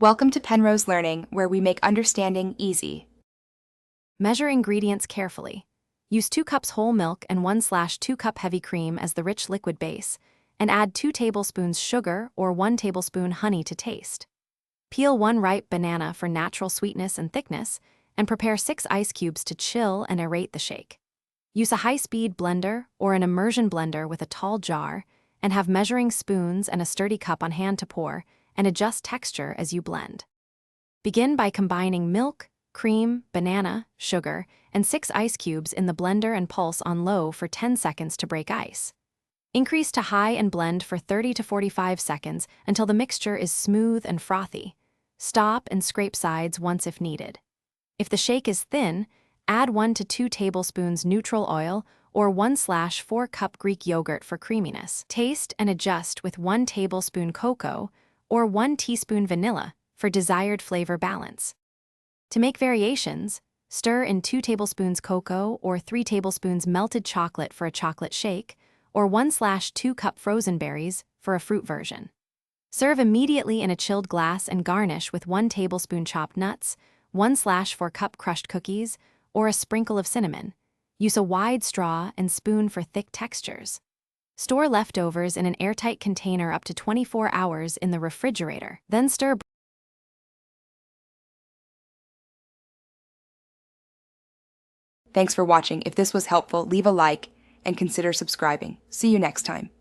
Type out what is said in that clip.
Welcome to Penrose Learning, where we make understanding easy. Measure ingredients carefully. Use 2 cups whole milk and 1/2 cup heavy cream as the rich liquid base, and add 2 tablespoons sugar or 1 tablespoon honey to taste. Peel 1 ripe banana for natural sweetness and thickness, and prepare 6 ice cubes to chill and aerate the shake. Use a high-speed blender or an immersion blender with a tall jar, and have measuring spoons and a sturdy cup on hand to pour, and adjust texture as you blend. Begin by combining milk, cream, banana, sugar, and 6 ice cubes in the blender and pulse on low for 10 seconds to break ice. Increase to high and blend for 30 to 45 seconds until the mixture is smooth and frothy. Stop and scrape sides once if needed. If the shake is thin, add 1 to 2 tablespoons neutral oil or 1/4 cup Greek yogurt for creaminess. Taste and adjust with 1 tablespoon cocoa or 1 teaspoon vanilla for desired flavor balance. To make variations, stir in 2 tablespoons cocoa or 3 tablespoons melted chocolate for a chocolate shake, or 1/2 cup frozen berries for a fruit version. Serve immediately in a chilled glass and garnish with 1 tablespoon chopped nuts, 1/4 cup crushed cookies, or a sprinkle of cinnamon. Use a wide straw and spoon for thick textures. Store leftovers in an airtight container up to 24 hours in the refrigerator, then stir. Thanks for watching. If this was helpful, leave a like and consider subscribing. See you next time.